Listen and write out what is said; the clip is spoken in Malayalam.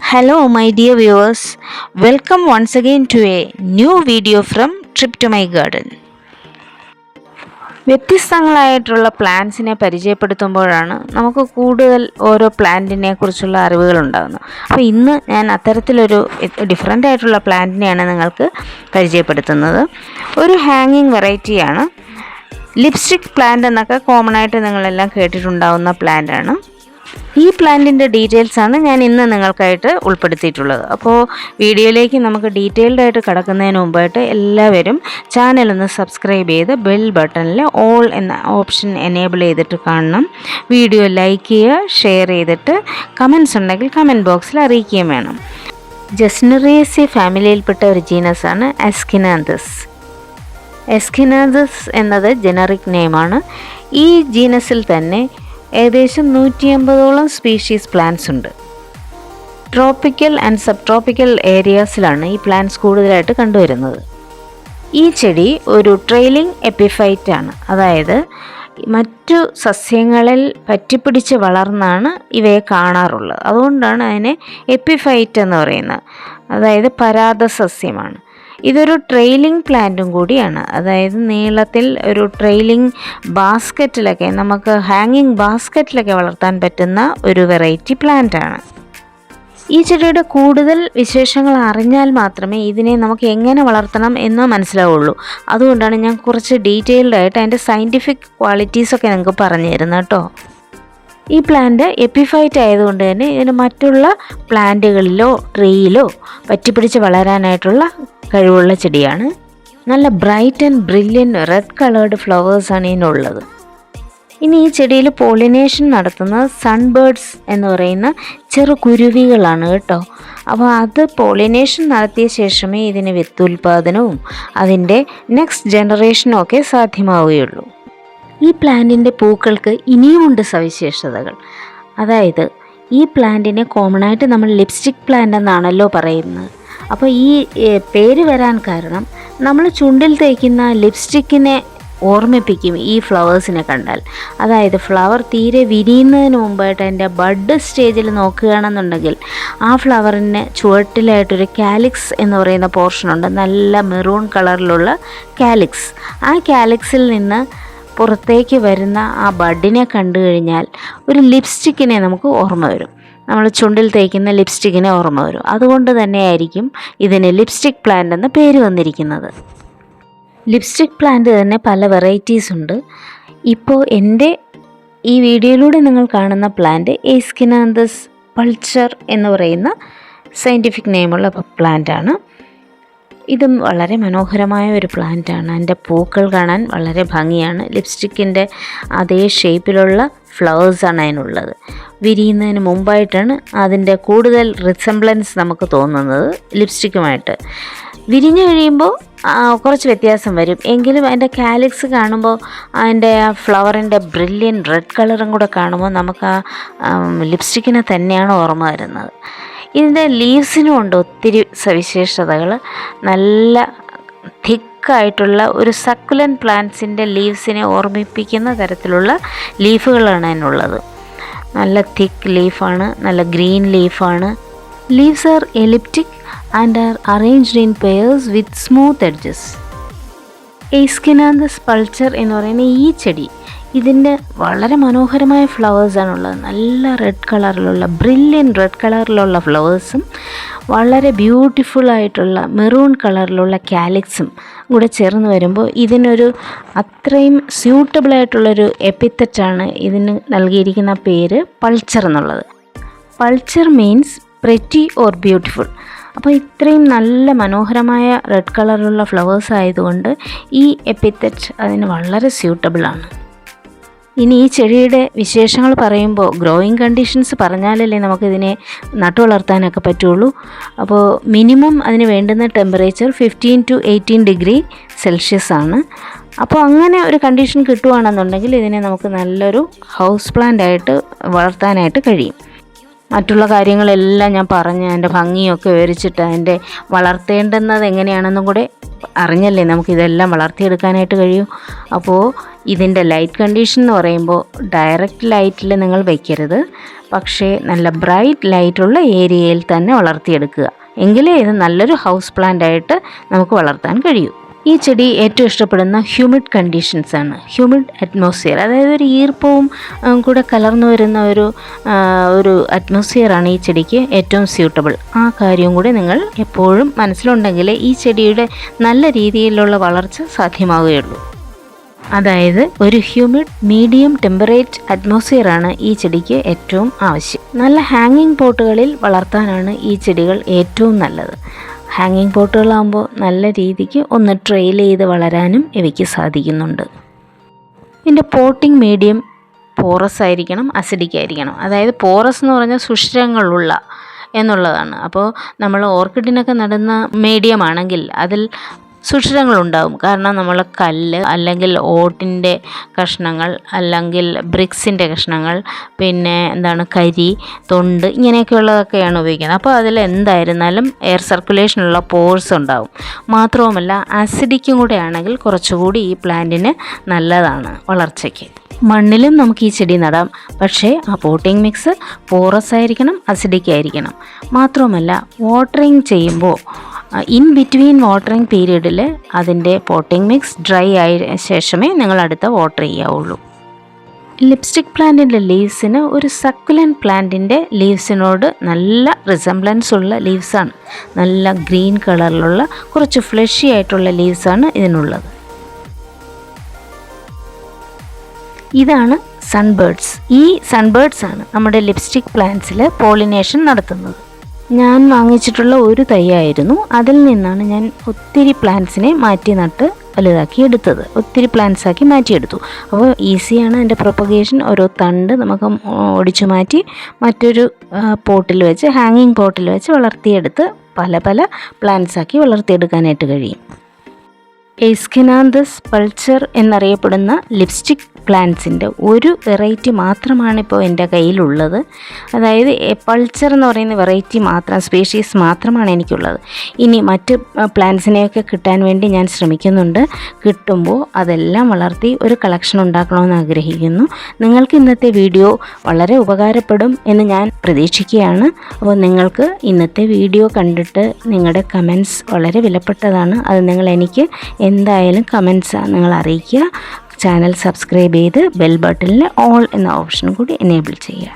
Hello, my dear viewers. Welcome once again to a new video from Trip to My Garden. വ്യത്യസ്തങ്ങളായിട്ടുള്ള പ്ലാന്റ്സിനെ പരിചയപ്പെടുത്തുമ്പോഴാണ് നമുക്ക് കൂടുതൽ ഓരോ പ്ലാന്റിനെ കുറിച്ചുള്ള അറിവുകൾ ഉണ്ടാകുന്നത്. അപ്പോൾ ഇന്ന് ഞാൻ അത്തരത്തിലൊരു ഡിഫറെൻ്റ് ആയിട്ടുള്ള പ്ലാന്റിനെയാണ് നിങ്ങൾക്ക് പരിചയപ്പെടുത്തുന്നത്. ഒരു ഹാങ്ങിങ് വെറൈറ്റിയാണ്. ലിപ്സ്റ്റിക് പ്ലാന്റ് എന്നൊക്കെ കോമൺ ആയിട്ട് നിങ്ങളെല്ലാം കേട്ടിട്ടുണ്ടാവുന്ന പ്ലാന്റാണ്. ഈ പ്ലാന്റിൻ്റെ ഡീറ്റെയിൽസാണ് ഞാൻ ഇന്ന് നിങ്ങൾക്കായിട്ട് ഉൾപ്പെടുത്തിയിട്ടുള്ളത്. അപ്പോൾ വീഡിയോയിലേക്ക് നമുക്ക് ഡീറ്റെയിൽഡ് ആയിട്ട് കിടക്കുന്നതിന് മുമ്പായിട്ട് എല്ലാവരും ചാനലൊന്ന് സബ്സ്ക്രൈബ് ചെയ്ത് ബെൽ ബട്ടണിൽ ഓൾ എന്ന ഓപ്ഷൻ എനേബിൾ ചെയ്തിട്ട് കാണണം. വീഡിയോ ലൈക്ക് ചെയ്യുക, ഷെയർ ചെയ്തിട്ട് കമൻസ് ഉണ്ടെങ്കിൽ കമൻറ്റ് ബോക്സിൽ അറിയിക്കുകയും വേണം. ജസ്നറിയേസി ഫാമിലിയിൽപ്പെട്ട ഒരു ജീനസാണ് എസ്കിനാന്തസ്. എസ്കിനാന്തസ് എന്നത് ജനറിക് നെയിമാണ്. ഈ ജീനസിൽ തന്നെ ഏകദേശം 150ഓളം സ്പീഷീസ് പ്ലാന്റ്സ് ഉണ്ട്. ട്രോപ്പിക്കൽ ആൻഡ് സബ് ട്രോപ്പിക്കൽ ഏരിയാസിലാണ് ഈ പ്ലാന്റ്സ് കൂടുതലായിട്ട് കണ്ടുവരുന്നത്. ഈ ചെടി ഒരു ട്രെയിലിംഗ് എപ്പിഫൈറ്റ് ആണ്. അതായത് മറ്റു സസ്യങ്ങളിൽ പറ്റിപ്പിടിച്ച് വളർന്നാണ് ഇവയെ കാണാറുള്ളത്. അതുകൊണ്ടാണ് അതിനെ എപ്പിഫൈറ്റ് എന്ന് പറയുന്നത്. അതായത് പരാത സസ്യമാണ്. ഇതൊരു ട്രെയിലിംഗ് പ്ലാന്റും കൂടിയാണ്. അതായത് നീളത്തിൽ ഒരു ട്രെയിലിംഗ് ബാസ്ക്കറ്റിലൊക്കെ, നമുക്ക് ഹാങ്ങിങ് ബാസ്ക്കറ്റിലൊക്കെ വളർത്താൻ പറ്റുന്ന ഒരു വെറൈറ്റി പ്ലാന്റാണ്. ഈ ചെടിയുടെ കൂടുതൽ വിശേഷങ്ങൾ അറിഞ്ഞാൽ മാത്രമേ ഇതിനെ നമുക്ക് എങ്ങനെ വളർത്തണം എന്ന് മനസ്സിലാവുള്ളൂ. അതുകൊണ്ടാണ് ഞാൻ കുറച്ച് ഡീറ്റെയിൽഡ് ആയിട്ട് അതിൻ്റെ സയൻറ്റിഫിക് ക്വാളിറ്റീസൊക്കെ നിങ്ങൾക്ക് പറഞ്ഞു തരുന്നത് കേട്ടോ. ഈ പ്ലാന്റ് എപ്പിഫൈറ്റ് ആയതുകൊണ്ട് തന്നെ ഇതിന് മറ്റുള്ള പ്ലാന്റുകളിലോ ട്രീയിലോ പറ്റിപ്പിടിച്ച് വളരാനായിട്ടുള്ള കഴിവുള്ള ചെടിയാണ്. നല്ല bright and brilliant red coloured ഫ്ലവേഴ്സാണ് ഇതിനുള്ളത്. ഇനി ഈ ചെടിയിൽ പോളിനേഷൻ നടത്തുന്നത് സൺബേർഡ്സ് എന്ന് പറയുന്ന ചെറു കുരുവികളാണ് കേട്ടോ. അപ്പോൾ അത് പോളിനേഷൻ നടത്തിയ ശേഷമേ ഇതിന് വിത്തുൽപാദനവും അതിൻ്റെ നെക്സ്റ്റ് ജനറേഷനും ഒക്കെ സാധ്യമാവുകയുള്ളൂ. ഈ പ്ലാന്റിൻ്റെ പൂക്കൾക്ക് ഇനിയുമുണ്ട് സവിശേഷതകൾ. അതായത് ഈ പ്ലാന്റിനെ കോമണായിട്ട് നമ്മൾ ലിപ്സ്റ്റിക് പ്ലാന്റ് എന്നാണല്ലോ പറയുന്നത്. അപ്പോൾ ഈ പേര് വരാൻ കാരണം നമ്മൾ ചുണ്ടിൽ തേക്കുന്ന ലിപ്സ്റ്റിക്കിനെ ഓർമ്മിപ്പിക്കും ഈ ഫ്ലവേഴ്സിനെ കണ്ടാൽ. അതായത് ഫ്ലവർ തീരെ വിരിയുന്നതിന് മുമ്പായിട്ട് അതിൻ്റെ ബഡ് സ്റ്റേജിൽ നോക്കുകയാണെന്നുണ്ടെങ്കിൽ ആ ഫ്ലവറിന് ചുവട്ടിലായിട്ടൊരു കാലിക്സ് എന്ന് പറയുന്ന പോർഷനുണ്ട്. നല്ല മെറൂൺ കളറിലുള്ള കാലിക്സ്. ആ കാലിക്സിൽ നിന്ന് പുറത്തേക്ക് വരുന്ന ആ ബഡിനെ കണ്ടു കഴിഞ്ഞാൽ ഒരു ലിപ്സ്റ്റിക്കിനെ നമുക്ക് ഓർമ്മ വരും. നമ്മൾ ചുണ്ടിൽ തേക്കുന്ന ലിപ്സ്റ്റിക്കിനെ ഓർമ്മ വരും. അതുകൊണ്ട് തന്നെയായിരിക്കും ഇതിന് ലിപ്സ്റ്റിക് പ്ലാന്റ് എന്ന പേര് വന്നിരിക്കുന്നത്. ലിപ്സ്റ്റിക് പ്ലാന്റ് തന്നെ പല വെറൈറ്റീസ് ഉണ്ട്. ഇപ്പോൾ എൻ്റെ ഈ വീഡിയോയിലൂടെ നിങ്ങൾ കാണുന്ന പ്ലാന്റ് എസ്കിനാന്തസ് പൾച്ചർ എന്ന് പറയുന്ന സയൻറ്റിഫിക് നെയിമുള്ള പ്ലാന്റാണ്. ഇതും വളരെ മനോഹരമായ ഒരു പ്ലാന്റാണ്. അതിൻ്റെ പൂക്കൾ കാണാൻ വളരെ ഭംഗിയാണ്. ലിപ്സ്റ്റിക്കിൻ്റെ അതേ ഷേപ്പിലുള്ള ഫ്ലവേഴ്സാണ് അതിനുള്ളത്. വിരിയുന്നതിന് മുമ്പായിട്ടാണ് അതിൻ്റെ കൂടുതൽ റിസംബ്ലൻസ് നമുക്ക് തോന്നുന്നത് ലിപ്സ്റ്റിക്കുമായിട്ട്. വിരിഞ്ഞു കഴിയുമ്പോൾ കുറച്ച് വ്യത്യാസം വരും. എങ്കിലും അതിൻ്റെ കാലിക്സ് കാണുമ്പോൾ അതിൻ്റെ ആ ഫ്ലവറിൻ്റെ ബ്രില്യൻ റെഡ് കളറും കൂടെ കാണുമ്പോൾ നമുക്ക് ആ ലിപ്സ്റ്റിക്കിനെ തന്നെയാണ് ഓർമ്മ വരുന്നത്. ഇതിൻ്റെ ലീവ്സിനും ഉണ്ട് ഒത്തിരി സവിശേഷതകൾ. നല്ല തിക്കായിട്ടുള്ള ഒരു സക്കുലൻറ്റ് പ്ലാന്റ്സിൻ്റെ ലീവ്സിനെ ഓർമ്മിപ്പിക്കുന്ന തരത്തിലുള്ള ലീഫുകളാണ് അതിനുള്ളത്. നല്ല തിക്ക് ലീഫാണ്, നല്ല ഗ്രീൻ ലീഫാണ്. Leaves are elliptic and are arranged in pairs with smooth edges. Aeschynanthus pulcher എന്ന് പറയുന്ന ഈ ചെടി ഇതിൻ്റെ വളരെ മനോഹരമായ ഫ്ലവേഴ്സാണുള്ളത്. നല്ല റെഡ് കളറിലുള്ള ബ്രില്യൻ റെഡ് കളറിലുള്ള ഫ്ലവേഴ്സും വളരെ ബ്യൂട്ടിഫുള്ളായിട്ടുള്ള മെറൂൺ കളറിലുള്ള കാലിക്സും കൂടെ ചേർന്ന് വരുമ്പോൾ ഇതിനൊരു അത്രയും സ്യൂട്ടബിളായിട്ടുള്ളൊരു എപ്പിത്തറ്റാണ് ഇതിന് നൽകിയിരിക്കുന്ന പേര് പൾച്ചർ എന്നുള്ളത്. പൾച്ചർ മീൻസ് പ്രെറ്റി ഓർ ബ്യൂട്ടിഫുൾ. അപ്പോൾ ഇത്രയും നല്ല മനോഹരമായ റെഡ് കളറിലുള്ള ഫ്ലവേഴ്സ് ആയതുകൊണ്ട് ഈ എപ്പിത്തറ്റ് അതിന് വളരെ സ്യൂട്ടബിളാണ്. ഇനി ഈ ചെടിയുടെ വിശേഷങ്ങൾ പറയുമ്പോൾ ഗ്രോയിങ് കണ്ടീഷൻസ് പറഞ്ഞാലല്ലേ നമുക്കിതിനെ നട്ടു വളർത്താനൊക്കെ പറ്റുള്ളൂ. അപ്പോൾ മിനിമം അതിന് വേണ്ടുന്ന ടെമ്പറേച്ചർ 15 to 18 ഡിഗ്രി സെൽഷ്യസ് ആണ്. അപ്പോൾ അങ്ങനെ ഒരു കണ്ടീഷൻ കിട്ടുകയാണെന്നുണ്ടെങ്കിൽ ഇതിനെ നമുക്ക് നല്ലൊരു ഹൗസ് പ്ലാന്റ് ആയിട്ട് വളർത്താനായിട്ട് കഴിയും. മറ്റുള്ള കാര്യങ്ങളെല്ലാം ഞാൻ പറഞ്ഞ് അതിൻ്റെ ഭംഗിയൊക്കെ വിവരിച്ചിട്ട് അതിൻ്റെ വളർത്തേണ്ടുന്നത് എങ്ങനെയാണെന്നും കൂടെ അറിഞ്ഞല്ലേ നമുക്കിതെല്ലാം വളർത്തിയെടുക്കാനായിട്ട് കഴിയും. അപ്പോൾ ഇതിൻ്റെ ലൈറ്റ് കണ്ടീഷൻ എന്ന് പറയുമ്പോൾ ഡയറക്റ്റ് ലൈറ്റിൽ നിങ്ങൾ വയ്ക്കരുത്, പക്ഷേ നല്ല ബ്രൈറ്റ് ലൈറ്റുള്ള ഏരിയയിൽ തന്നെ വളർത്തിയെടുക്കുക. എങ്കിലേ ഇത് നല്ലൊരു ഹൗസ് പ്ലാന്റ് ആയിട്ട് നമുക്ക് വളർത്താൻ കഴിയൂ. ഈ ചെടി ഏറ്റവും ഇഷ്ടപ്പെടുന്ന ഹ്യൂമിഡ് കണ്ടീഷൻസാണ്, ഹ്യൂമിഡ് അറ്റ്മോസ്ഫിയർ, അതായത് ഒരു ഈർപ്പവും കൂടെ കലർന്നു വരുന്ന ഒരു അറ്റ്മോസ്ഫിയറാണ് ഈ ചെടിക്ക് ഏറ്റവും സ്യൂട്ടബിൾ. ആ കാര്യവും കൂടെ നിങ്ങൾ എപ്പോഴും മനസ്സിലുണ്ടെങ്കിൽ ഈ ചെടിയുടെ നല്ല രീതിയിലുള്ള വളർച്ച സാധ്യമാവുകയുള്ളൂ. അതായത് ഒരു ഹ്യൂമിഡ് മീഡിയം ടെമ്പറേറ്റ് അറ്റ്മോസ്ഫിയറാണ് ഈ ചെടിക്ക് ഏറ്റവും ആവശ്യം. നല്ല ഹാങ്ങിങ് പോട്ടുകളിൽ വളർത്താനാണ് ഈ ചെടികൾ ഏറ്റവും നല്ലത്. ഹാങ്ങിങ് പോട്ടുകളാകുമ്പോൾ നല്ല രീതിക്ക് ഒന്ന് ട്രെയിൽ ചെയ്ത് വളരാനും ഇവയ്ക്ക് സാധിക്കുന്നുണ്ട്. ഇതിൻ്റെ പോട്ടിംഗ് മീഡിയം പോറസ് ആയിരിക്കണം, അസിഡിക് ആയിരിക്കണം. അതായത് പോറസ് എന്ന് പറഞ്ഞാൽ സുഷിരങ്ങളുള്ള എന്നുള്ളതാണ്. അപ്പോൾ നമ്മൾ ഓർക്കിഡിനൊക്കെ നടുന്ന മീഡിയം ആണെങ്കിൽ അതിൽ സുഷിരങ്ങളുണ്ടാവും. കാരണം നമ്മൾ കല്ല് അല്ലെങ്കിൽ ഓട്ടിൻ്റെ കഷ്ണങ്ങൾ അല്ലെങ്കിൽ ബ്രിക്സിൻ്റെ കഷ്ണങ്ങൾ പിന്നെ കരി, തൊണ്ട് ഇങ്ങനെയൊക്കെയുള്ളതൊക്കെയാണ് ഉപയോഗിക്കുന്നത്. അപ്പോൾ അതിൽ എന്തായിരുന്നാലും എയർ സർക്കുലേഷനുള്ള പോഴ്സ് ഉണ്ടാവും. മാത്രവുമല്ല ആസിഡിക്കും കൂടെ ആണെങ്കിൽ കുറച്ചുകൂടി ഈ പ്ലാന്റിന് നല്ലതാണ് വളർച്ചയ്ക്ക്. മണ്ണിലും നമുക്ക് ഈ ചെടി നടാം, പക്ഷേ ആ പോട്ടിംഗ് മിക്സ് പോറസ് ആയിരിക്കണം, അസിഡിക് ആയിരിക്കണം. മാത്രവുമല്ല വാട്ടറിങ് ചെയ്യുമ്പോൾ ഇൻ ബിറ്റ്വീൻ വാട്ടറിങ് പീരീഡിൽ അതിൻ്റെ പോട്ടിംഗ് മിക്സ് ഡ്രൈ ആയ ശേഷമേ നിങ്ങൾ അടുത്ത വാട്ടർ ചെയ്യാവുള്ളൂ. ലിപ്സ്റ്റിക് പ്ലാന്റിൻ്റെ ലീവ്സിന് ഒരു സക്കുലൻറ്റ് പ്ലാന്റിൻ്റെ ലീവ്സിനോട് നല്ല റിസംബ്ലൻസ് ഉള്ള ലീവ്സാണ്. നല്ല ഗ്രീൻ കളറിലുള്ള കുറച്ച് ഫ്ലഷി ആയിട്ടുള്ള ലീവ്സാണ് ഇതിനുള്ളത്. ഇതാണ് സൺബേർഡ്സ്. ഈ സൺബേർഡ്സാണ് നമ്മുടെ ലിപ്സ്റ്റിക് പ്ലാന്റ്സിൽ പോളിനേഷൻ നടത്തുന്നത്. ഞാൻ വാങ്ങിച്ചിട്ടുള്ള ഒരു തൈയായിരുന്നു. അതിൽ നിന്നാണ് ഞാൻ ഒത്തിരി പ്ലാന്റ്സിനെ മാറ്റി നട്ട് വലുതാക്കി എടുത്തത്, ഒത്തിരി പ്ലാന്റ്സാക്കി മാറ്റിയെടുത്തു. അപ്പോൾ ഈസിയാണ് അതിൻ്റെ പ്രൊപ്പഗേഷൻ. ഓരോ തണ്ട് നമുക്ക് ഒടിച്ചു മാറ്റി മറ്റൊരു പോട്ടിൽ വെച്ച്, ഹാങ്ങിങ് പോട്ടിൽ വെച്ച് വളർത്തിയെടുത്ത് പല പല പ്ലാന്റ്സാക്കി വളർത്തിയെടുക്കാനായിട്ട് കഴിയും. എസ്കിനാന്തസ് പൾച്ചർ എന്നറിയപ്പെടുന്ന ലിപ്സ്റ്റിക് പ്ലാന്റ്സിൻ്റെ ഒരു വെറൈറ്റി മാത്രമാണ് ഇപ്പോൾ എൻ്റെ കയ്യിലുള്ളത്. അതായത് പൾച്ചർ എന്ന് പറയുന്ന വെറൈറ്റി മാത്രം, സ്പീഷീസ് മാത്രമാണ് എനിക്കുള്ളത്. ഇനി മറ്റ് പ്ലാന്റ്സിനെയൊക്കെ കിട്ടാൻ വേണ്ടി ഞാൻ ശ്രമിക്കുന്നുണ്ട്. കിട്ടുമ്പോൾ അതെല്ലാം വളർത്തി ഒരു കളക്ഷൻ ഉണ്ടാക്കണമെന്ന് ആഗ്രഹിക്കുന്നു. നിങ്ങൾക്ക് ഇന്നത്തെ വീഡിയോ വളരെ ഉപകാരപ്പെടും എന്ന് ഞാൻ പ്രതീക്ഷിക്കുകയാണ്. അപ്പോൾ നിങ്ങൾക്ക് ഇന്നത്തെ വീഡിയോ കണ്ടിട്ട് നിങ്ങളുടെ കമൻറ്റ്സ് വളരെ വിലപ്പെട്ടതാണ്. അത് നിങ്ങൾ എനിക്ക് എന്തായാലും കമൻറ്റ്സ് നിങ്ങൾ അറിയിക്കുക. ചാനൽ സബ്സ്ക്രൈബ് ചെയ്ത് ബെൽ ബട്ടണിൽ ഓൾ എന്ന ഓപ്ഷൻ കൂടി എനേബിൾ ചെയ്യുക.